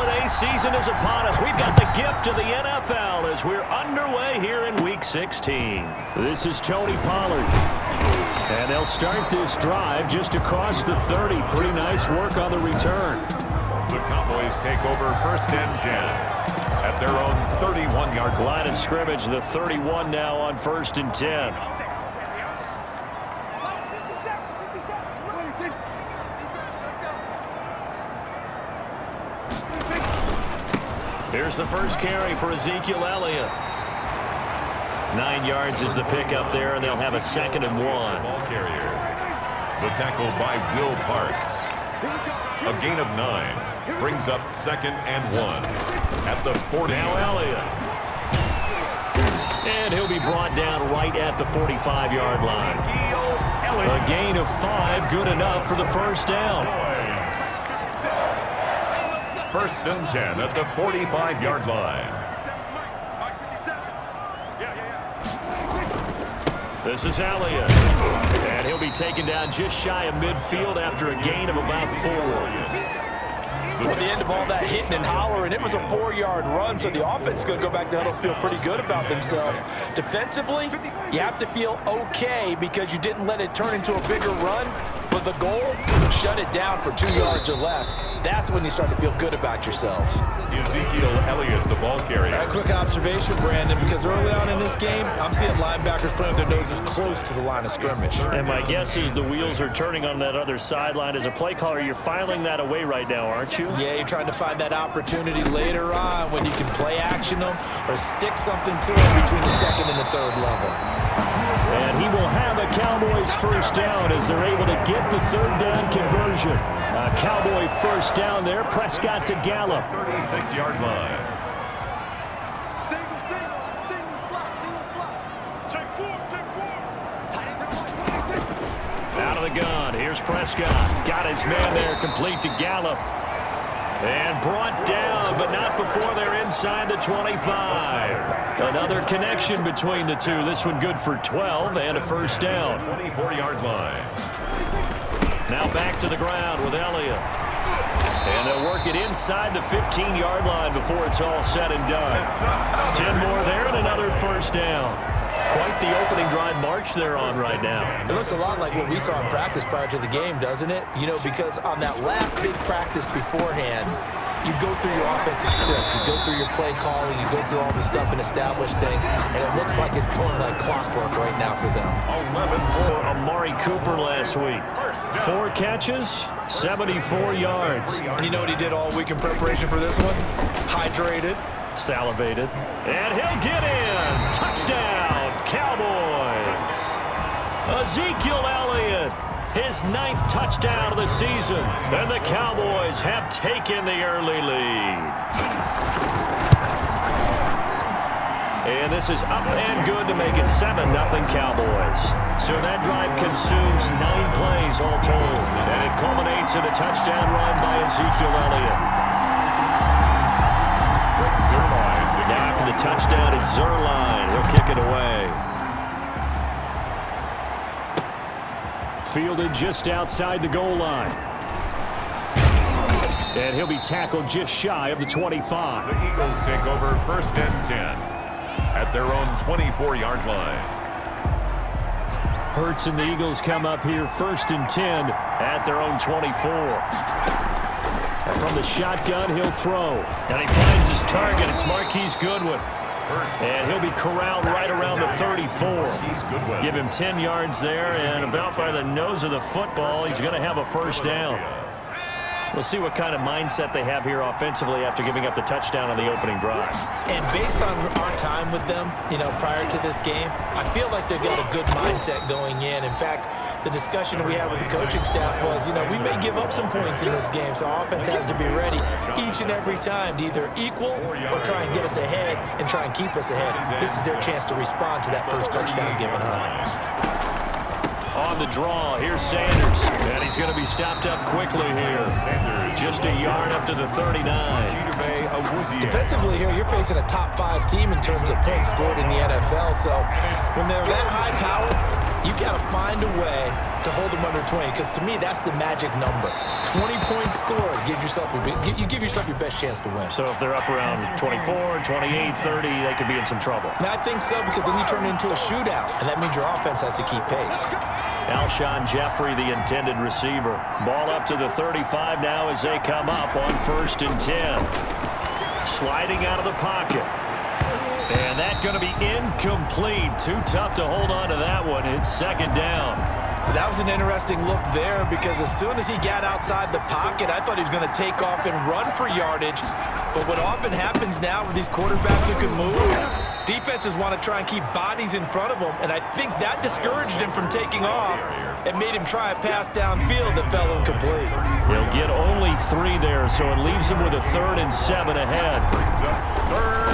holiday season is upon us. We've got the gift of the NFL as we're underway here in Week 16. This is Tony Pollard. And they'll start this drive just across the 30. Pretty nice work on the return. The Cowboys take over first and 10 at their own 31-yard line of scrimmage. The 31 now on first and 10. Here's the first carry for Ezekiel Elliott. 9 yards is the pickup there, and they'll have a 2nd and 1. Ball carrier. The tackle by Will Parks. A gain of 9 brings up 2nd and 1 at the 40. Now Elliott. And he'll be brought down right at the 45-yard line. A gain of 5, good enough for the first down. First and 10 at the 45-yard line. This is Elliott. And he'll be taken down just shy of midfield after a gain of about 4. At the end of all that hitting and hollering, it was a 4-yard run, so the offense is going to go back to huddle, feel pretty good about themselves. Defensively, you have to feel okay because you didn't let it turn into a bigger run, but the goal, shut it down for 2 yards or less. That's when you start to feel good about yourselves. Ezekiel Elliott, the ball carrier. A quick observation, Brandon, because early on in this game, I'm seeing linebackers playing with their noses close to the line of scrimmage. And my guess is the wheels are turning on that other sideline. As a play caller, you're filing that away right now, aren't you? Yeah, you're trying to find that opportunity later on when you can play action them or stick something to them between the 2nd and the 3rd level. And he will have a Cowboys first down as they're able to get the 3rd down conversion. A Cowboy first down there. Prescott to Gallup. 36-yard line. Out of the gun. Here's Prescott. Got his man there, complete to Gallup. And brought down, but not before they're inside the 25. Another connection between the two. This one good for 12 and a first down. 24-yard line. Now back to the ground with Elliott. And they'll work it inside the 15-yard line before it's all said and done. 10 more there and another first down. Quite the opening drive march they're on right now. It looks a lot like what we saw in practice prior to the game, doesn't it? You know, because on that last big practice beforehand, you go through your offensive script, you go through your play calling, you go through all the stuff and establish things, and it looks like it's going like clockwork right now for them. 11 for Amari Cooper last week. 4 catches, 74 yards. And you know what he did all week in preparation for this one? Hydrated. Salivated. And he'll get in. Touchdown, Cowboys. Ezekiel Elliott, his 9th touchdown of the season. And the Cowboys have taken the early lead. And this is up and good to make it 7-0 Cowboys. So that drive consumes 9 plays all told. And it culminates in a touchdown run by Ezekiel Elliott. Now after the touchdown, it's Zerline. He'll kick it away. Fielded just outside the goal line. And he'll be tackled just shy of the 25. The Eagles take over first and 10 at their own 24-yard line. Hurts and the Eagles come up here first and 10 at their own 24. From the shotgun, he'll throw. And he finds his target. It's Marquise Goodwin. And he'll be corralled right around the 34. Give him 10 yards there, and about by the nose of the football, he's going to have a first down. We'll see what kind of mindset they have here offensively after giving up the touchdown on the opening drive. And based on our time with them, you know, prior to this game, I feel like they've got a good mindset going in. In fact, the discussion that we had with the coaching staff was, you know, we may give up some points in this game, so our offense has to be ready each and every time to either equal or try and get us ahead and try and keep us ahead. This is their chance to respond to that first touchdown given up. On the draw, here's Sanders. And he's going to be stopped up quickly here. Just a yard up to the 39. Defensively here, you're facing a top 5 team in terms of points scored in the NFL. So when they're that high power, you've got to find a way to hold them under 20, because to me, that's the magic number. 20-point score gives yourself you give yourself your best chance to win. So if they're up around 24, 28, 30, they could be in some trouble. And I think so, because then you turn it into a shootout, and that means your offense has to keep pace. Alshon Jeffrey, the intended receiver. Ball up to the 35 now as they come up on 1st and 10. Sliding out of the pocket. And that's going to be incomplete. Too tough to hold on to that one. It's 2nd down. That was an interesting look there, because as soon as he got outside the pocket, I thought he was going to take off and run for yardage. But what often happens now with these quarterbacks who can move, defenses want to try and keep bodies in front of them, and I think that discouraged him from taking off and made him try a pass downfield that fell incomplete. He'll get only 3 there, so it leaves him with a 3rd and 7 ahead.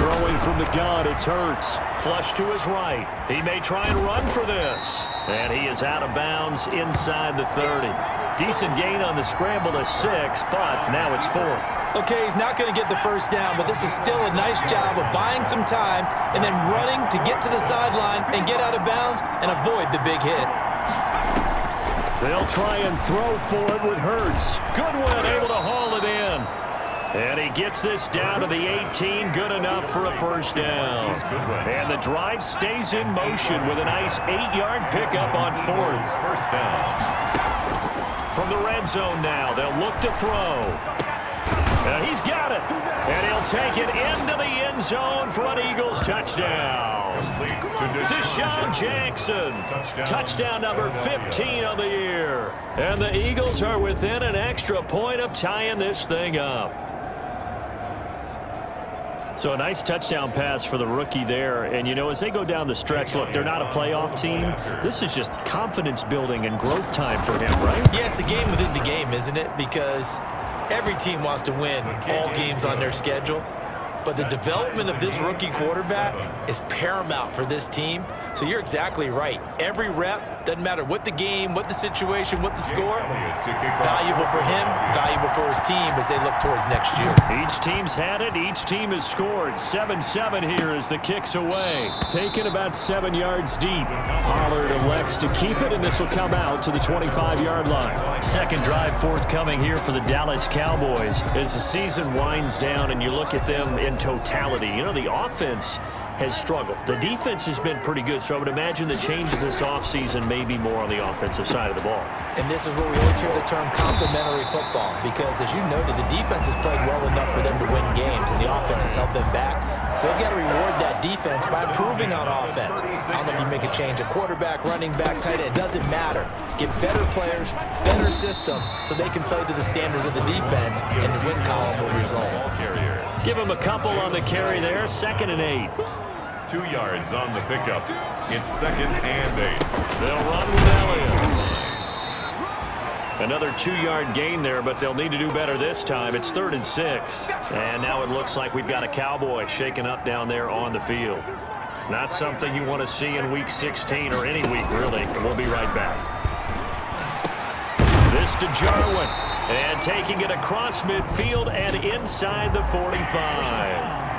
Throwing from the gun, it's Hurts. Flush to his right. He may try and run for this. And he is out of bounds inside the 30. Decent gain on the scramble to 6, but now it's 4th. Okay, he's not going to get the 1st down, but this is still a nice job of buying some time and then running to get to the sideline and get out of bounds and avoid the big hit. They'll try and throw for it with Hurts. Goodwin able to haul it in. And he gets this down to the 18, good enough for a 1st down. And the drive stays in motion with a nice 8-yard pickup on 4th. 1st down. From the red zone now, they'll look to throw. And he's got it. And he'll take it into the end zone for an Eagles touchdown. Deshaun Jackson. Touchdown number 15 of the year. And the Eagles are within an extra point of tying this thing up. So a nice touchdown pass for the rookie there. And, you know, as they go down the stretch, look, they're not a playoff team. This is just confidence building and growth time for him, right? Yeah, it's a game within the game, isn't it? Because every team wants to win all games on their schedule. But the development of this rookie quarterback is paramount for this team. So you're exactly right. Every rep, doesn't matter what the game, what the situation, what the score, valuable for him, valuable for his team as they look towards next year. Each team's had it. Each team has scored. 7-7 here as the kick's away. Taken about 7 yards deep. Pollard elects to keep it, and this will come out to the 25-yard line. Second drive forthcoming here for the Dallas Cowboys as the season winds down and you look at them in totality. You know, the offense has struggled. The defense has been pretty good, so I would imagine the changes this offseason may be more on the offensive side of the ball. And this is where we always hear the term complementary football, because as you noted, the defense has played well enough for them to win games, and the offense has held them back. So they've got to reward that defense by improving on offense. I don't know if you make a change at quarterback, running back, tight end. It doesn't matter. Get better players, better system, so they can play to the standards of the defense, and the win column will result. Give him a couple on the carry there. 2nd and 8. 2 yards on the pickup. It's 2nd and 8. They'll run with Elliott. Another 2-yard gain there, but they'll need to do better this time. It's 3rd and 6. And now it looks like we've got a Cowboy shaken up down there on the field. Not something you want to see in Week 16 or any week, really. We'll be right back. This to Jarwin. And taking it across midfield and inside the 45.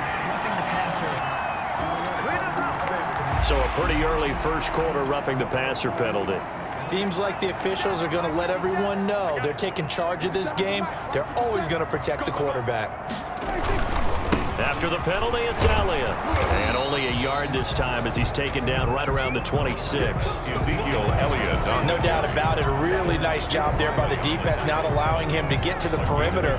So a pretty early 1st quarter roughing the passer penalty. Seems like the officials are going to let everyone know they're taking charge of this game. They're always going to protect the quarterback. After the penalty, it's Elliott. And only a yard this time as he's taken down right around the 26. Ezekiel Elliott. No doubt about it. A really nice job there by the defense, not allowing him to get to the perimeter.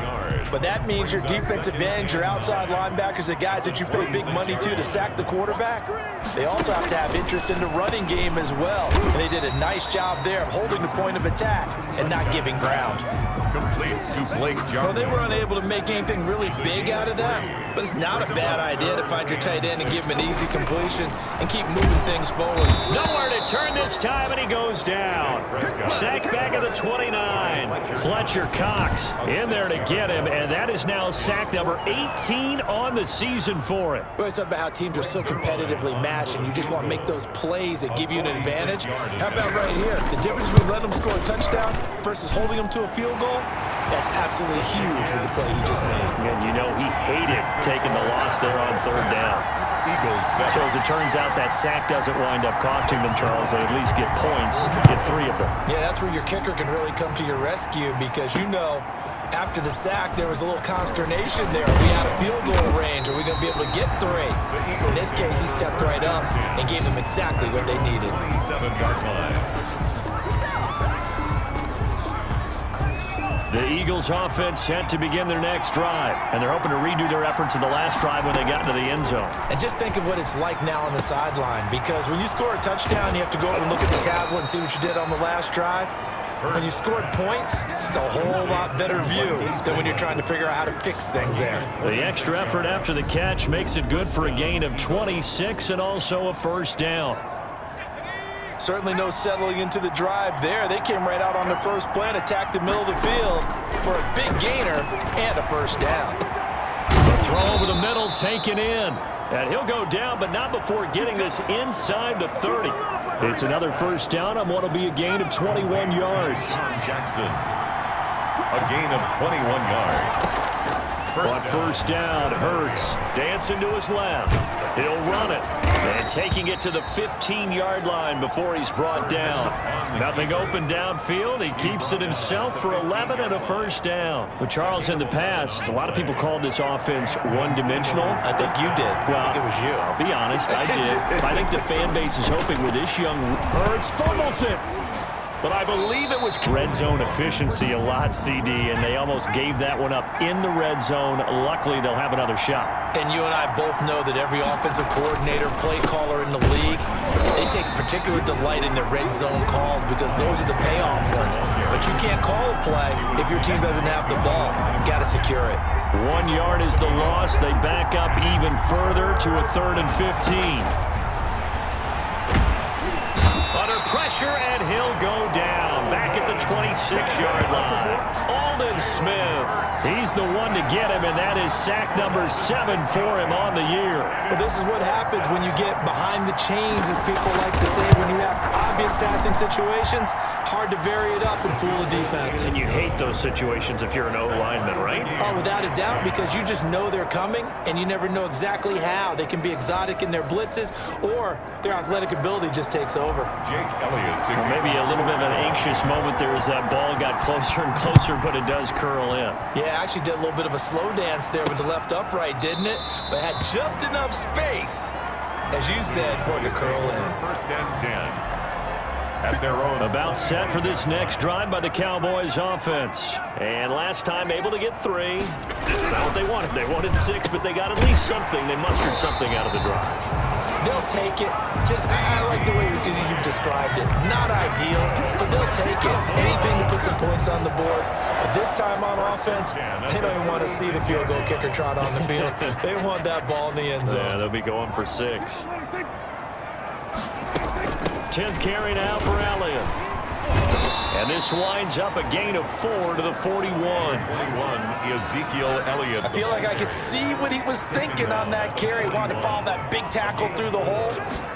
But that means your defensive ends, your outside linebackers, the guys that you pay big money to sack the quarterback, they also have to have interest in the running game as well. And they did a nice job there of holding the point of attack and not giving ground. Complete to Blake Jarwin. Well, they were unable to make anything really big out of that, but it's not a bad idea to find your tight end and give him an easy completion and keep moving things forward. Nowhere to turn this time, and he goes down. Sack back at the 29. Fletcher Cox in there to get him, and that is now sack number 18 on the season for it. Well, it's about how teams are so competitively matched, and you just want to make those plays that give you an advantage. How about right here? The difference between letting them score a touchdown versus holding them to a field goal? That's absolutely huge with the play he just made. And you know he hated taking the loss there on third down. So as it turns out, that sack doesn't wind up costing them, Charles. They at least get points, get 3 of them. Yeah, that's where your kicker can really come to your rescue because, you know, after the sack, there was a little consternation there. We had a field goal range. Are we going to be able to get 3? In this case, he stepped right up and gave them exactly what they needed. 27-yard line. The Eagles offense set to begin their next drive, and they're hoping to redo their efforts in the last drive when they got into the end zone. And just think of what it's like now on the sideline, because when you score a touchdown, you have to go over and look at the tablet and see what you did on the last drive. When you scored points, it's a whole lot better view than when you're trying to figure out how to fix things there. The extra effort after the catch makes it good for a gain of 26 and also a first down. Certainly no settling into the drive there. They came right out on the first play and attacked the middle of the field for a big gainer and a first down. The throw over the middle taken in. And he'll go down, but not before getting this inside the 30. It's another first down on what will be a gain of 21 yards. Jackson, a gain of 21 yards. On first down, Hurts dancing to his left. He'll run it. And taking it to the 15-yard line before he's brought down. Nothing open downfield. He keeps it himself for 11 and a first down. But Charles, in the past, a lot of people called this offense one-dimensional. I think you did. Well, I think it was you. I'll be honest, I did. I think the fan base is hoping with this young Hurts fumbles it. But I believe it was red zone efficiency a lot, CD, and they almost gave that one up in the red zone. Luckily, they'll have another shot. And you and I both know that every offensive coordinator, play caller in the league, they take particular delight in the red zone calls because those are the payoff ones. But you can't call a play if your team doesn't have the ball. Got to secure it. 1 yard is the loss. They back up even further to a 3rd and 15. Under pressure, and he'll go down. Back at the 26-yard line. Aldon Smith. He's the one to get him, and that is sack number 7 for him on the year. Well, this is what happens when you get behind the chains, as people like to say. When you have obvious passing situations, hard to vary it up and fool the defense. And you hate those situations if you're an O-lineman, right? Oh, without a doubt, because you just know they're coming, and you never know exactly how. They can be exotic in their blitzes, or their athletic ability just takes over. Jake Elliott. Well, maybe a little bit of an anxious moment there as that ball got closer and closer, but it does curl in. Yeah, actually did a little bit of a slow dance there with the left upright, didn't it? But had just enough space, as you said, for it to curl in. 1st and 10. At their own. About set for this next drive by the Cowboys offense. And last time able to get 3. That's not what they wanted. They wanted 6, but they got at least something. They mustered something out of the drive. They'll take it. Just, I like the way you've described it. Not ideal, but they'll take it. Anything to put some points on the board. But this time on offense, they don't even want to see the field goal kicker trot on the field. They want that ball in the end zone. Yeah, they'll be going for 6. 10th carry now for Elliott. And this winds up a gain of 4 to the 41. 21, Ezekiel Elliott. I feel like I could see what he was thinking on that carry. Wanted to follow that big tackle through the hole.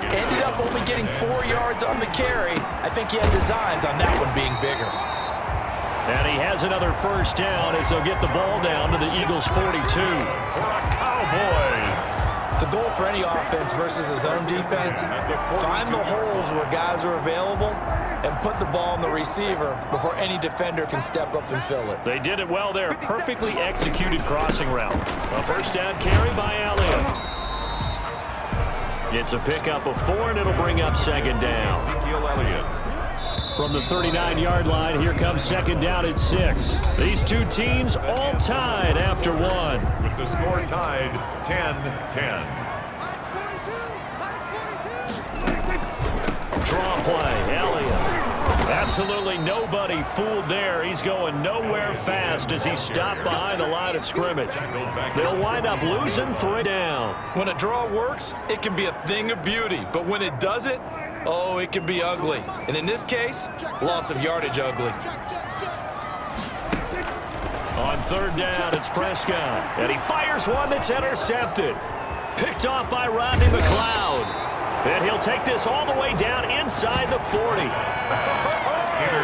Ended up only getting 4 yards on the carry. I think he had designs on that one being bigger. And he has another first down as they'll get the ball down to the Eagles' 42. Cowboys. The goal for any offense versus a zone defense, find the holes where guys are available and put the ball in the receiver before any defender can step up and fill it. They did it well there. Perfectly executed crossing route. A first down carry by Elliott. It's a pickup of 4, and it'll bring up 2nd down. Ezekiel Elliott. From the 39-yard line, here comes 2nd down at 6. These two teams all tied after 1. With the score tied 10-10. Draw play, Elliott. Absolutely nobody fooled there. He's going nowhere fast as he stopped behind the line of scrimmage. They'll wind up losing 3 down. When a draw works, it can be a thing of beauty. But when it doesn't, oh, it can be ugly. And in this case, loss of yardage ugly. On 3rd down, it's Prescott. And he fires one that's intercepted. Picked off by Rodney McLeod. And he'll take this all the way down inside the 40.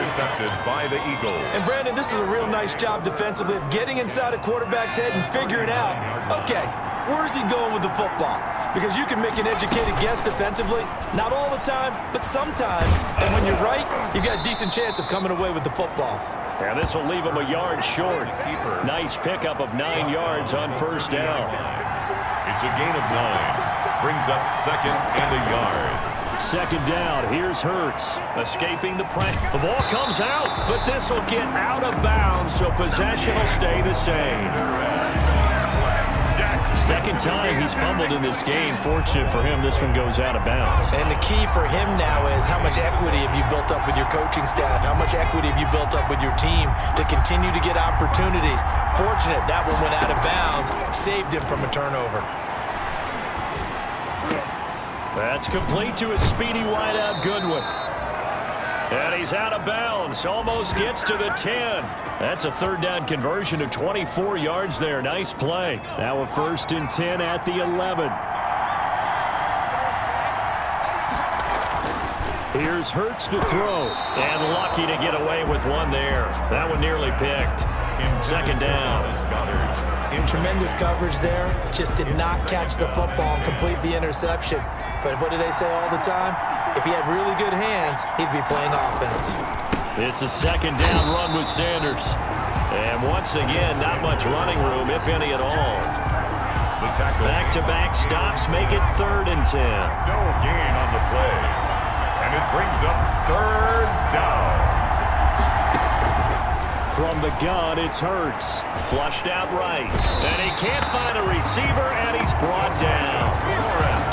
intercepted by the Eagles. And Brandon, this is a real nice job defensively of getting inside a quarterback's head and figuring out, okay, where's he going with the football? Because you can make an educated guess defensively, not all the time, but sometimes. And when you're right, you've got a decent chance of coming away with the football. And this will leave him a yard short. Nice pickup of 9 yards on first down. It's a gain of 9. Brings up second and a yard. Second down. Here's Hurts. Escaping the pressure. The ball comes out, but this will get out of bounds, so possession will stay the same. Second time he's fumbled in this game. Fortunate for him, this one goes out of bounds. And the key for him now is how much equity have you built up with your coaching staff? How much equity have you built up with your team to continue to get opportunities? Fortunate that one went out of bounds, saved him from a turnover. That's complete to a speedy wideout Goodwin. And he's out of bounds. Almost gets to the 10. That's a third down conversion of 24 yards there. Nice play. Now a 1st and 10 at the 11. Here's Hurts to throw. And lucky to get away with one there. That one nearly picked. Second down. Tremendous coverage there. Just did not catch the football and complete the interception. But what do they say all the time? If he had really good hands, he'd be playing offense. It's a second down run with Sanders. And once again, not much running room, if any at all. Back-to-back stops make it 3rd and 10. No gain on the play. And it brings up 3rd down. From the gun, it's Hurts. Flushed out right. And he can't find a receiver, and he's brought down.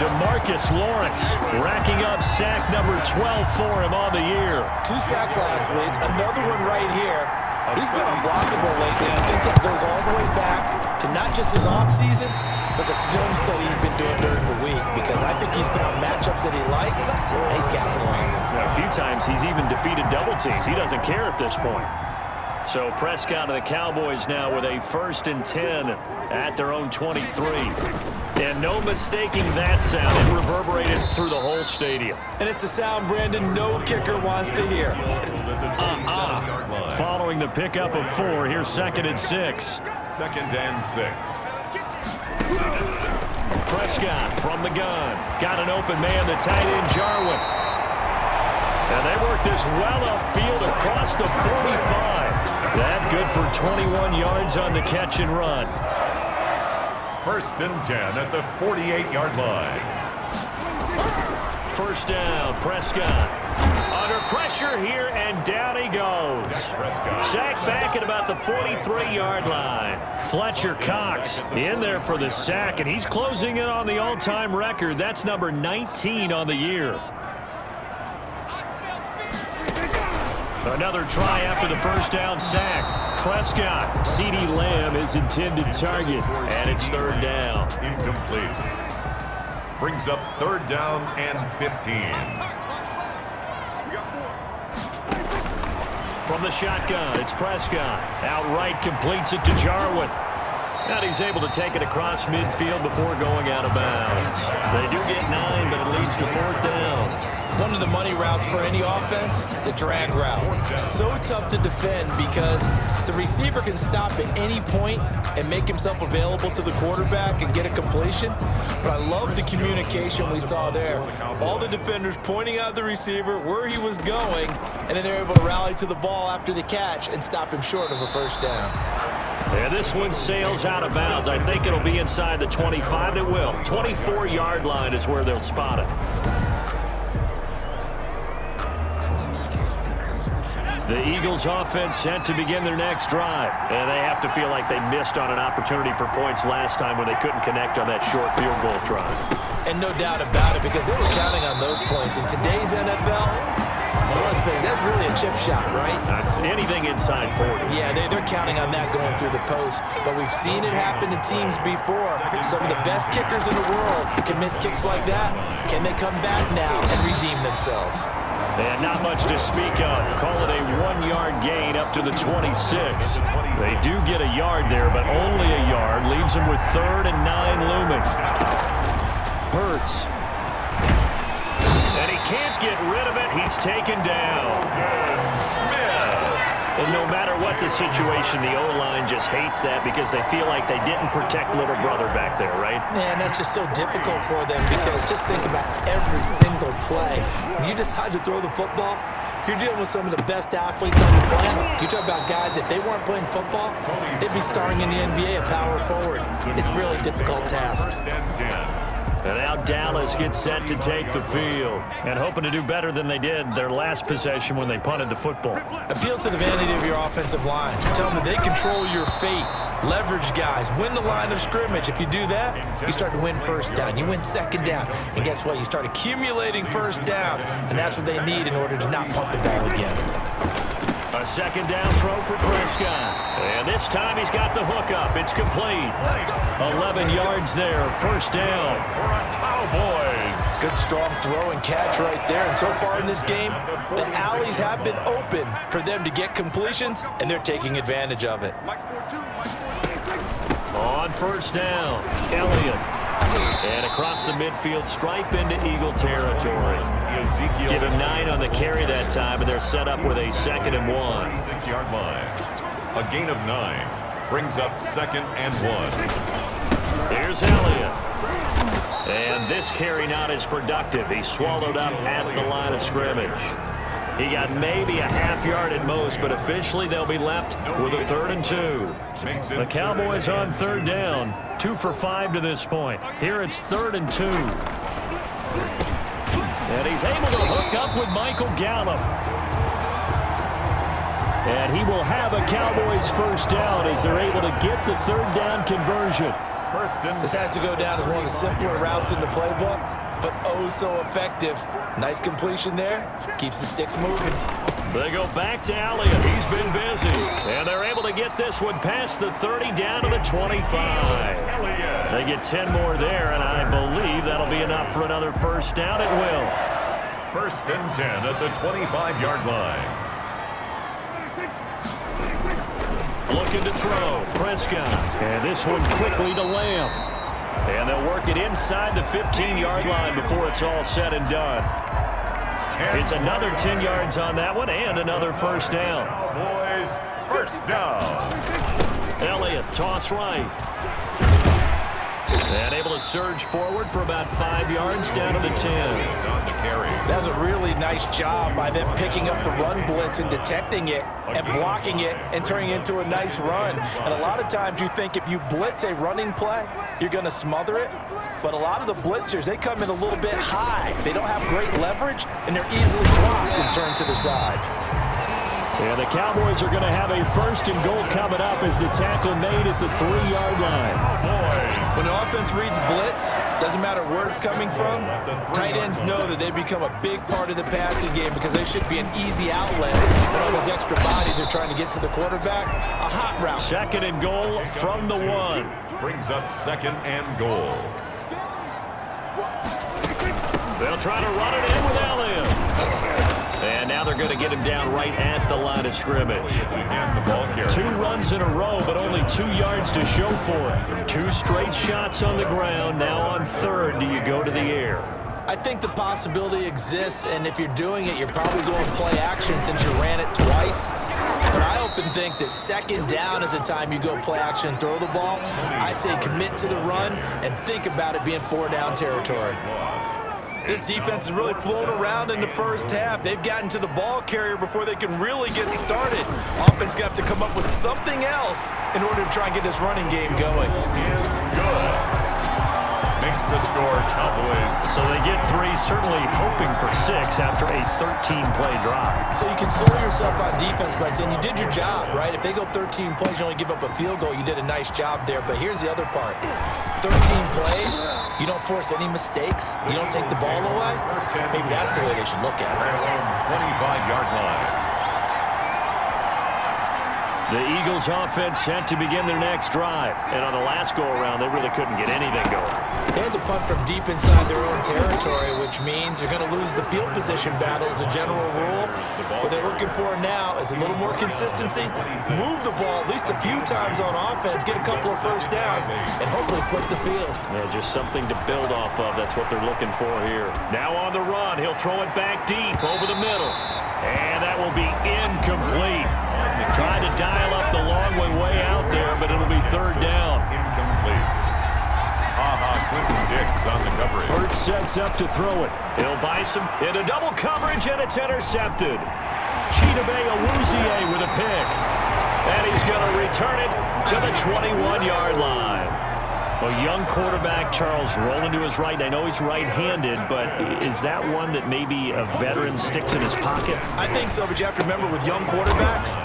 DeMarcus Lawrence racking up sack number 12 for him on the year. 2 sacks last week, another one right here. He's been unblockable lately, and I think that goes all the way back to not just his offseason, but the film study he's been doing during the week, because I think he's found matchups that he likes, and he's capitalizing. A few times he's even defeated double teams. He doesn't care at this point. So Prescott and the Cowboys now with a 1st and 10 at their own 23. And no mistaking that sound. It reverberated through the whole stadium. And it's the sound, Brandon, no kicker wants to hear. Following the pickup of 4, here's 2nd and 6. 2nd and 6. Prescott from the gun. Got an open man, the tight end, Jarwin. And they work this well upfield across the 45. That good for 21 yards on the catch and run. 1st and 10 at the 48-yard line. First down, Prescott. Under pressure here, and down he goes. Sacked back at about the 43-yard line. Fletcher Cox in there for the sack, and he's closing in on the all-time record. That's number 19 on the year. Another try after the first down sack. Prescott, CeeDee Lamb is intended target, and it's 3rd down. Incomplete. Brings up 3rd down and 15. From the shotgun, it's Prescott. Outright completes it to Jarwin. And he's able to take it across midfield before going out of bounds. They do get 9, but it leads to 4th down. One of the money routes for any offense, the drag route. So tough to defend because the receiver can stop at any point and make himself available to the quarterback and get a completion. But I love the communication we saw there. All the defenders pointing out the receiver, where he was going, and then they're able to rally to the ball after the catch and stop him short of a 1st down. And this one sails out of bounds. I think it'll be inside the 25. It will. 24-yard line is where they'll spot it. The Eagles offense set to begin their next drive. And they have to feel like they missed on an opportunity for points last time when they couldn't connect on that short field goal try. And no doubt about it, because they were counting on those points. In today's NFL, well, let's face it, that's really a chip shot, right? That's anything inside 40. Yeah, they're counting on that going through the post. But we've seen it happen to teams before. Some of the best kickers in the world can miss kicks like that. Can they come back now and redeem themselves? And not much to speak of. Call it a 1-yard gain up to the 26. They do get a yard there, but only a yard. Leaves them with 3rd and 9 looming. Hurts. And he can't get rid of it. He's taken down. And no matter what the situation, the O-line just hates that because they feel like they didn't protect little brother back there, right? Man, that's just so difficult for them because just think about every single play. When you decide to throw the football, you're dealing with some of the best athletes on the planet. You talk about guys, if they weren't playing football, they'd be starring in the NBA at power forward. It's a really difficult task. And now Dallas gets set to take the field and hoping to do better than they did their last possession when they punted the football. Appeal to the vanity of your offensive line. Tell them that they control your fate. Leverage guys. Win the line of scrimmage. If you do that, you start to win first down. You win second down. And guess what? You start accumulating first downs. And that's what they need in order to not punt the ball again. A second down throw for Prescott. And this time he's got the hook up. It's complete. 11 yards there. First down. Cowboys. Good strong throw and catch right there. And so far in this game, the alleys have been open for them to get completions, and they're taking advantage of it. On first down, Elliott. And across the midfield stripe into Eagle territory. Give him 9 on the carry that time, and they're set up with a 2nd and 1. 6-yard line. A gain of 9 brings up 2nd and 1. Here's Elliott. And this carry not as productive. He swallowed up at the line of scrimmage. He got maybe a half yard at most, but officially they'll be left with a 3rd and 2. The Cowboys on 3rd down, 2 for 5 to this point. Here it's 3rd and 2. And he's able to hook up with Michael Gallup. And he will have a Cowboys first down as they're able to get the 3rd down conversion. This has to go down as one of the simpler routes in the playbook, but oh so effective. Nice completion there. Keeps the sticks moving. They go back to Elliott. He's been busy. And they're able to get this one past the 30 down to the 25. They get 10 more there, and I believe that'll be enough for another first down. It will. 1st and 10 at the 25-yard line. Looking to throw. Prescott. And this one quickly to Lamb. And they'll work it inside the 15-yard line before it's all said and done. It's another 10 yards on that one and another first down. Cowboys, first down. Elliott, toss right. And able to surge forward for about 5 yards down to the 10. That was a really nice job by them picking up the run blitz and detecting it and blocking it and turning it into a nice run. And a lot of times you think if you blitz a running play, you're going to smother it. But a lot of the blitzers, they come in a little bit high. They don't have great leverage, and they're easily blocked and turned to the side. And the Cowboys are going to have a 1st and goal coming up as the tackle made at the 3-yard line. When the offense reads blitz, doesn't matter where it's coming from, tight ends know that they become a big part of the passing game because they should be an easy outlet when all those extra bodies are trying to get to the quarterback. A hot route. 2nd and goal from the 1. Brings up 2nd and goal. They'll try to run it in with Elliott. And now they're going to get him down right at the line of scrimmage. And the ball carrier. 2 runs in a row, but only 2 yards to show for it. 2 straight shots on the ground. Now on 3rd, do you go to the air? I think the possibility exists, and if you're doing it, you're probably going to play action since you ran it twice. But I often think that 2nd down is the time you go play action and throw the ball. I say commit to the run and think about it being 4-down territory. This defense has really flown around in the first half. They've gotten to the ball carrier before they can really get started. Offense going to have to come up with something else in order to try and get this running game going. Good. Makes the score Cowboys. So they get 3, certainly hoping for 6 after a 13-play drive. So you console yourself on defense by saying you did your job, right? If they go 13 plays, you only give up a field goal, you did a nice job there. But here's the other part. 13 plays, you don't force any mistakes, you don't take the ball away. Maybe that's the way they should look at it. 25-yard line. The Eagles offense set to begin their next drive. And on the last go-around, they really couldn't get anything going. They had to punt from deep inside their own territory, which means they're going to lose the field position battle as a general rule. What they're looking for now is a little more consistency, move the ball at least a few times on offense, get a couple of first downs, and hopefully flip the field. Yeah, just something to build off of. That's what they're looking for here. Now on the run, he'll throw it back deep over the middle. And that will be incomplete. Trying to dial up the long way out there, but it'll be third down. Incomplete. Quentin Dix on the coverage. Hurts sets up to throw it. He'll buy some into double coverage, and it's intercepted. Chidobe Awuzie with a pick. And he's going to return it to the 21-yard line. A young quarterback, Charles, rolling to his right. I know he's right-handed, but is that one that maybe a veteran sticks in his pocket? I think so, but you have to remember with young quarterbacks,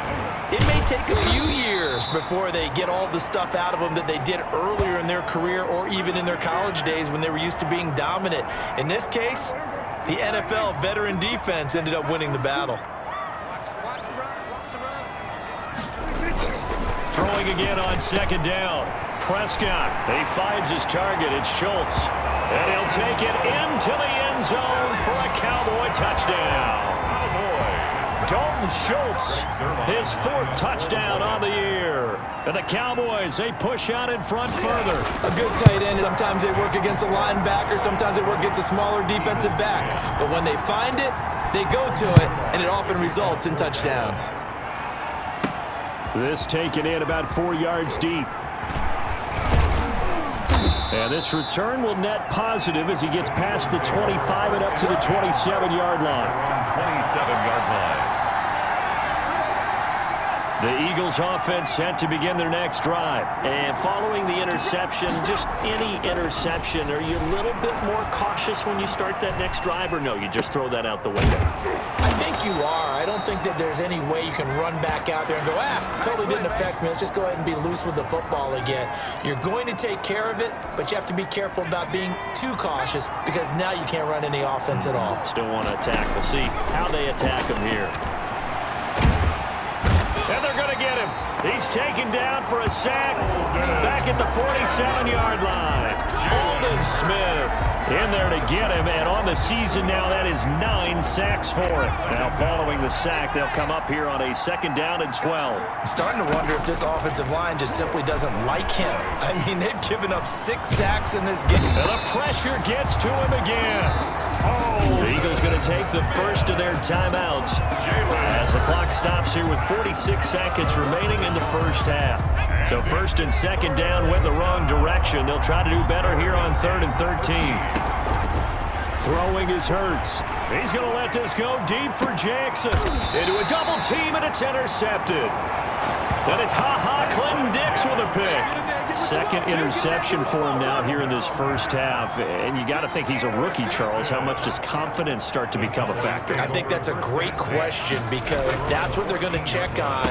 it may take a few years before they get all the stuff out of them that they did earlier in their career or even in their college days when they were used to being dominant. In this case, the NFL veteran defense ended up winning the battle. Throwing again on second down. Prescott, he finds his target. It's Schultz. And he'll take it into the end zone for a Cowboy touchdown. Dalton Schultz, his 4th touchdown on the year. And the Cowboys, they push out in front further. A good tight end, sometimes they work against a linebacker, sometimes they work against a smaller defensive back. But when they find it, they go to it, and it often results in touchdowns. This taken in about 4 yards deep. And this return will net positive as he gets past the 25 and up to the 27-yard line. 27-yard line. The Eagles offense set to begin their next drive. And following the interception, just any interception, are you a little bit more cautious when you start that next drive, or no, you just throw that out the window? I think you are. I don't think that there's any way you can run back out there and go, totally didn't affect me. Let's just go ahead and be loose with the football again. You're going to take care of it, but you have to be careful about being too cautious because now you can't run any offense at all. Still want to attack. We'll see how they attack him here. And they're going to get him. He's taken down for a sack back at the 47-yard line. Aldon Smith in there to get him, and on the season now, that is 9 sacks for him. Now, following the sack, they'll come up here on a 2nd down and 12. I'm starting to wonder if this offensive line just simply doesn't like him. I mean, they've given up 6 sacks in this game. And the pressure gets to him again. The Eagles going to take the first of their timeouts as the clock stops here with 46 seconds remaining in the first half. So 1st and 2nd down went the wrong direction. They'll try to do better here on 3rd and 13. Throwing is Hurts. He's going to let this go deep for Jackson. Into a double team, and it's intercepted. And it's Clinton Dix with a pick. 2nd interception for him now here in this first half. And you got to think he's a rookie, Charles. How much does confidence start to become a factor? I think that's a great question because that's what they're going to check on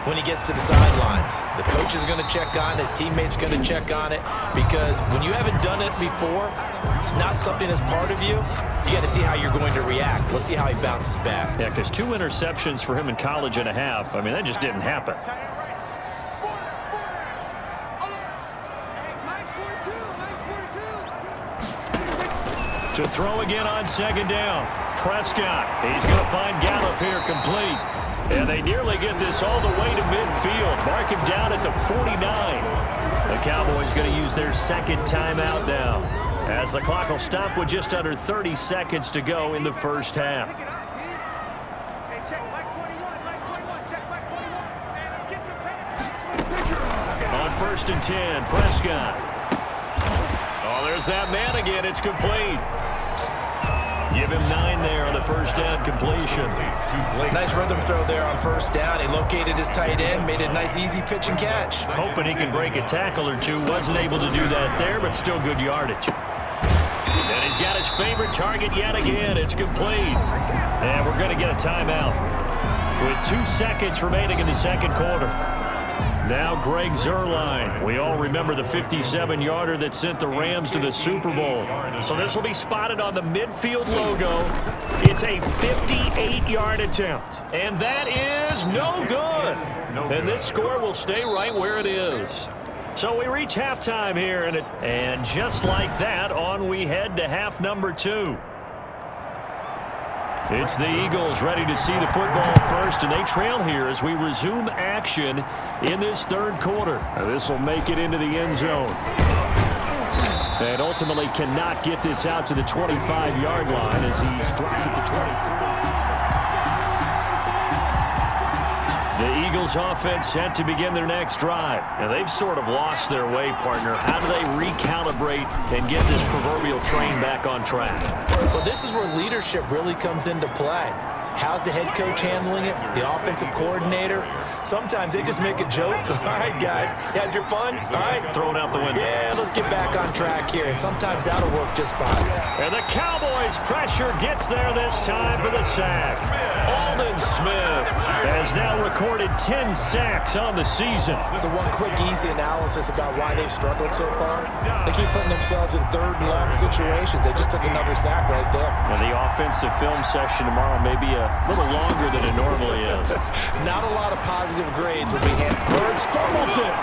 when he gets to the sidelines. The coach is going to check on, his teammates going to check on it, because when you haven't done it before, it's not something that's part of you. You got to see how you're going to react. Let's see how he bounces back. Yeah, because 2 interceptions for him in college and a half. I mean, that just didn't happen. To throw again on 2nd down. Prescott. He's going to find Gallup here complete. And they nearly get this all the way to midfield. Mark him down at the 49. The Cowboys going to use their 2nd timeout now, as the clock will stop with just under 30 seconds to go in the first half. On 1st and 10, Prescott. Oh, there's that man again. It's complete. Give him 9 there on the first down completion. Nice rhythm throw there on 1st down. He located his tight end, made a nice easy pitch and catch. Hoping he can break a tackle or two. Wasn't able to do that there, but still good yardage. And he's got his favorite target yet again. It's complete. And we're going to get a timeout with 2 seconds remaining in the 2nd quarter. Now Greg Zuerlein. We all remember the 57-yarder that sent the Rams to the Super Bowl. So this will be spotted on the midfield logo. It's a 58-yard attempt. And that is no good. And this score will stay right where it is. So we reach halftime here, and just like that, on we head to half number 2. It's the Eagles ready to see the football first, and they trail here as we resume action in this 3rd quarter. This will make it into the end zone. And ultimately cannot get this out to the 25-yard line as he's dropped at the 23. The Eagles offense set to begin their next drive. Now, they've sort of lost their way, partner. How do they recalibrate and get this proverbial train back on track? Well, this is where leadership really comes into play. How's the head coach handling it? The offensive coordinator? Sometimes they just make a joke. All right, guys, had your fun? All right. Throw it out the window. Yeah, let's get back on track here. And sometimes that'll work just fine. And the Cowboys pressure gets there this time for the sack. Aldon Smith has now recorded 10 sacks on the season. So one quick, easy analysis about why they've struggled so far. They keep putting themselves in third and long situations. They just took another sack right there. And the offensive film session tomorrow may be a little longer than it normally is. Not a lot of positive grades will be handed. Birds fumbles it.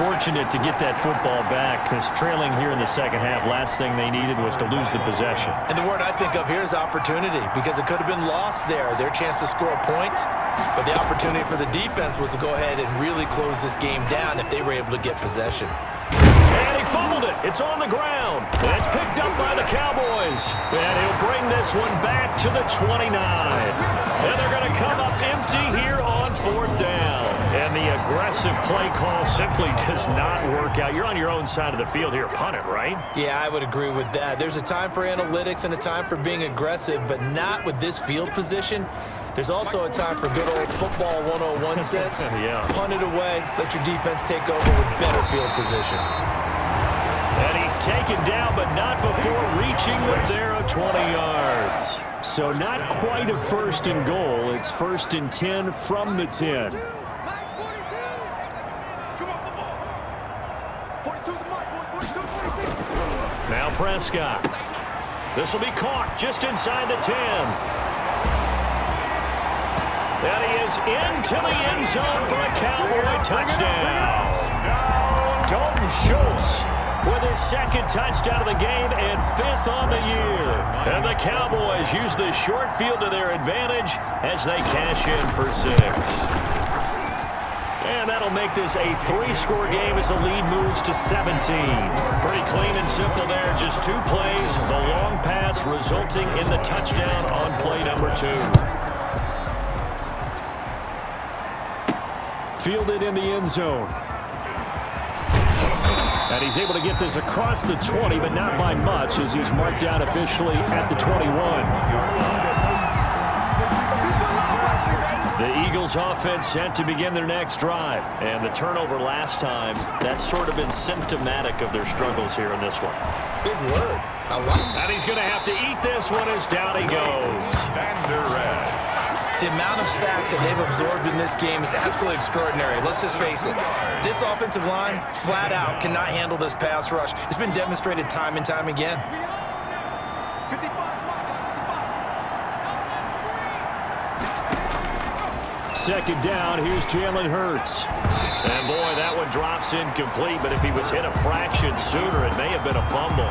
Fortunate to get that football back because trailing here in the second half, last thing they needed was to lose the possession. And the word I think of here is opportunity because it could have been lost there, their chance to score a point. But the opportunity for the defense was to go ahead and really close this game down if they were able to get possession. And he fumbled it. It's on the ground. And it's picked up by the Cowboys. And he'll bring this one back to the 29. And they're going to come up empty here on fourth down. And the aggressive play call simply does not work out. You're on your own side of the field here. Punt it, right? Yeah, I would agree with that. There's a time for analytics and a time for being aggressive, but not with this field position. There's also a time for good old football 101 sense. Yeah. Punt it away. Let your defense take over with better field position. And he's taken down, but not before reaching the zero 20 yards. So not quite a first and goal. It's first and 10 from the 10. Now Prescott. This will be caught just inside the 10. And he is into the end zone for a Cowboy touchdown. Dalton Schultz with his second touchdown of the game and fifth on the year. And the Cowboys use the short field to their advantage as they cash in for 6. And that'll make this a 3-score game as the lead moves to 17. Pretty clean and simple there. Just 2 plays. The long pass resulting in the touchdown on play number 2. Fielded in the end zone. And he's able to get this across the 20, but not by much as he's marked down officially at the 21. The Eagles offense set to begin their next drive. And the turnover last time, that's sort of been symptomatic of their struggles here in this one. Big word. I like that. And he's going to have to eat this one as down he goes. The amount of sacks that they've absorbed in this game is absolutely extraordinary. Let's just face it. This offensive line, flat out, cannot handle this pass rush. It's been demonstrated time and time again. Second down, here's Jalen Hurts. And boy, that one drops incomplete, but if he was hit a fraction sooner, it may have been a fumble.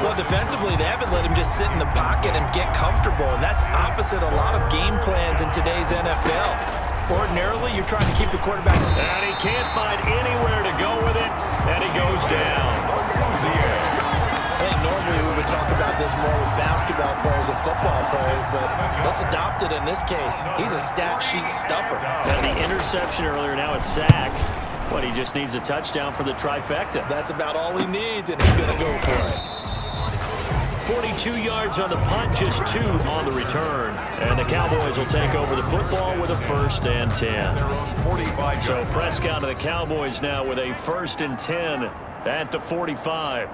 Well, defensively, they haven't let him just sit in the pocket and get comfortable, and that's opposite a lot of game plans in today's NFL. Ordinarily, you're trying to keep the quarterback. And he can't find anywhere to go with it, and he goes down. I think normally we would talk about this more with basketball players and football players, but let's adopt it in this case. He's a stat sheet stuffer. And the interception earlier, now a sack. But he just needs a touchdown for the trifecta. That's about all he needs, and he's going to go for it. 42 yards on the punt, just 2 on the return. And the Cowboys will take over the football with a 1st and 10. So Prescott to the Cowboys now with a 1st and 10 at the 45.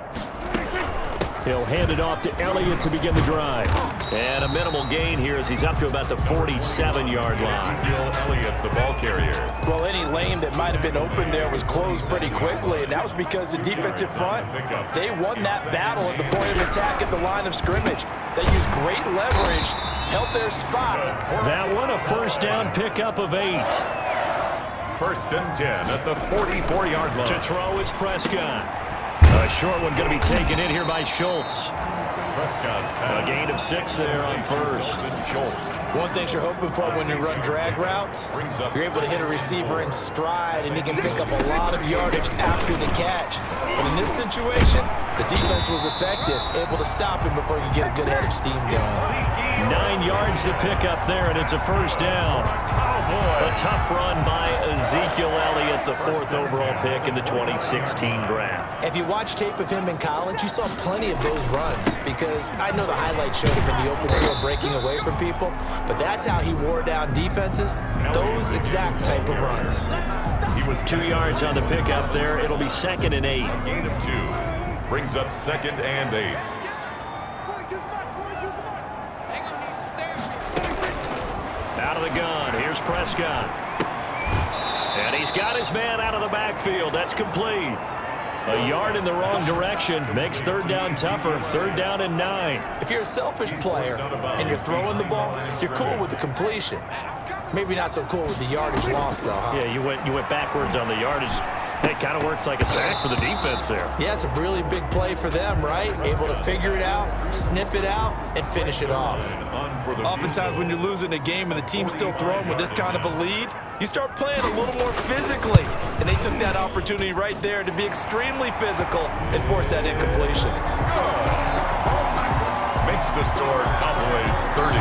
He'll hand it off to Elliott to begin the drive. And a minimal gain here as he's up to about the 47-yard line. Elliott, the ball carrier. Well, any lane that might have been open there was closed pretty quickly, and that was because the defensive front, they won that battle at the point of attack at the line of scrimmage. They used great leverage, held their spot. That one a 1st down pickup of 8. 1st and 10 at the 44-yard line. To throw is Prescott. A short one going to be taken in here by Schultz. Prescott's pass. A gain of 6 there on 1st. One thing you're hoping for when you run drag routes, you're able to hit a receiver in stride, and he can pick up a lot of yardage after the catch. But in this situation, the defense was effective, able to stop him before he could get a good head of steam going. 9 yards to pick up there, and it's a first down. A tough run by Ezekiel Elliott, the 4th overall pick in the 2016 draft. If you watch tape of him in college, you saw plenty of those runs because I know the highlights showed him in the open field breaking away from people, but that's how he wore down defenses, those exact type of runs. He was 2 yards on the pickup there. It'll be 2nd and 8. A gain of 2 brings up 2nd and 8. Out of the gun, here's Prescott. And he's got his man out of the backfield. That's complete. A yard in the wrong direction makes 3rd down tougher. 3rd down and 9. If you're a selfish player and you're throwing the ball, you're cool with the completion. Maybe not so cool with the yardage loss, though, huh? Yeah, you went backwards on the yardage. It kind of works like a sack for the defense there. Yeah, it's a really big play for them, right? Able to figure it out, sniff it out, and finish it off. Oftentimes when you're losing a game and the team's still throwing with this kind of a lead, you start playing a little more physically. And they took that opportunity right there to be extremely physical and force that incompletion. Makes the score Cowboys 30,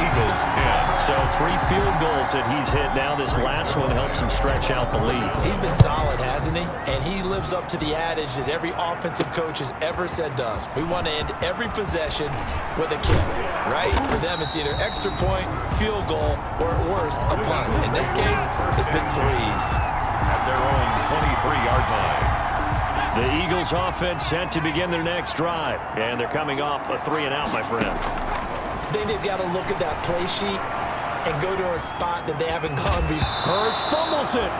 Eagles 10. So 3 field goals that he's hit now. This last one helps him stretch out the lead. He's been solid, hasn't he? And he lives up to the adage that every offensive coach has ever said to us. We want to end every possession with a kick, right? For them, it's either extra point, field goal, or at worst, a punt. In this case, it's been 3s. At their own 23-yard line. The Eagles offense set to begin their next drive. And they're coming off a 3-and-out, my friend. I think they've got to look at that play sheet and go to a spot that they haven't gone before. Hurts fumbles it.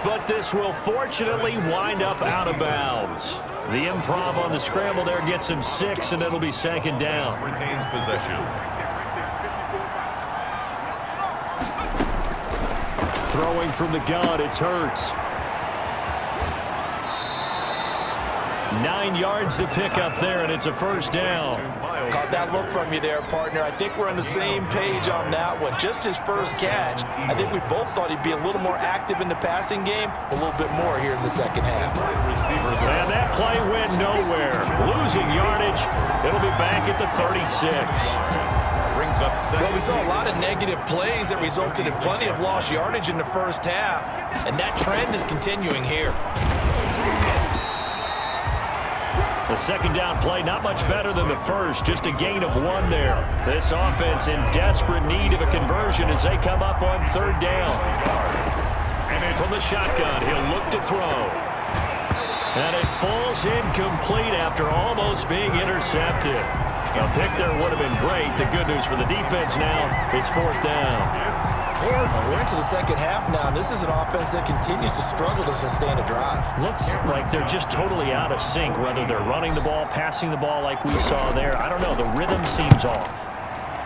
But this will fortunately wind up out of bounds. The improv on the scramble there gets him 6, and it'll be 2nd down. Retains possession. Throwing from the gun, it's Hurts. 9 yards to pick up there, and it's a first down. Caught that look from you there, partner. I think we're on the same page on that one. Just his first catch. I think we both thought he'd be a little more active in the passing game, a little bit more here in the second half. And that play went nowhere. Losing yardage. It'll be back at the 36. Brings up 2nd. Well, we saw a lot of negative plays that resulted in plenty of lost yardage in the first half, and that trend is continuing here. The 2nd down play, not much better than the first, just a gain of 1 there. This offense in desperate need of a conversion as they come up on 3rd down. And from the shotgun, he'll look to throw. And it falls incomplete after almost being intercepted. A pick there would have been great. The good news for the defense now, it's 4th down. We're into the second half now, and this is an offense that continues to struggle to sustain a drive. Looks like they're just totally out of sync, whether they're running the ball, passing the ball like we saw there. I don't know. The rhythm seems off.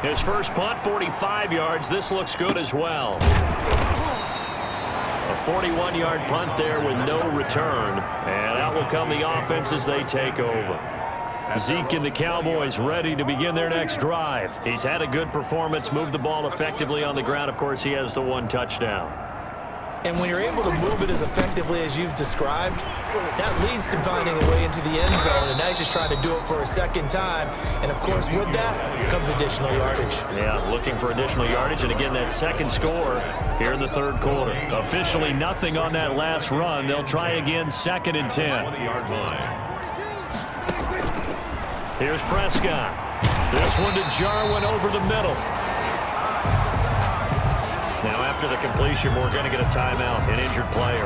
His first punt, 45 yards. This looks good as well. A 41-yard punt there with no return, and out will come the offense as they take over. Zeke and the Cowboys ready to begin their next drive. He's had a good performance, moved the ball effectively on the ground. Of course, he has the 1 touchdown. And when you're able to move it as effectively as you've described, that leads to finding a way into the end zone, and now he's just trying to do it for a second time. And, of course, with that comes additional yardage. Yeah, looking for additional yardage, and again, that second score here in the 3rd quarter. Officially nothing on that last run. They'll try again, 2nd and 10. 20-yard line. Here's Prescott. This one to Jarwin over the middle. Now, after the completion, we're going to get a timeout, an injured player.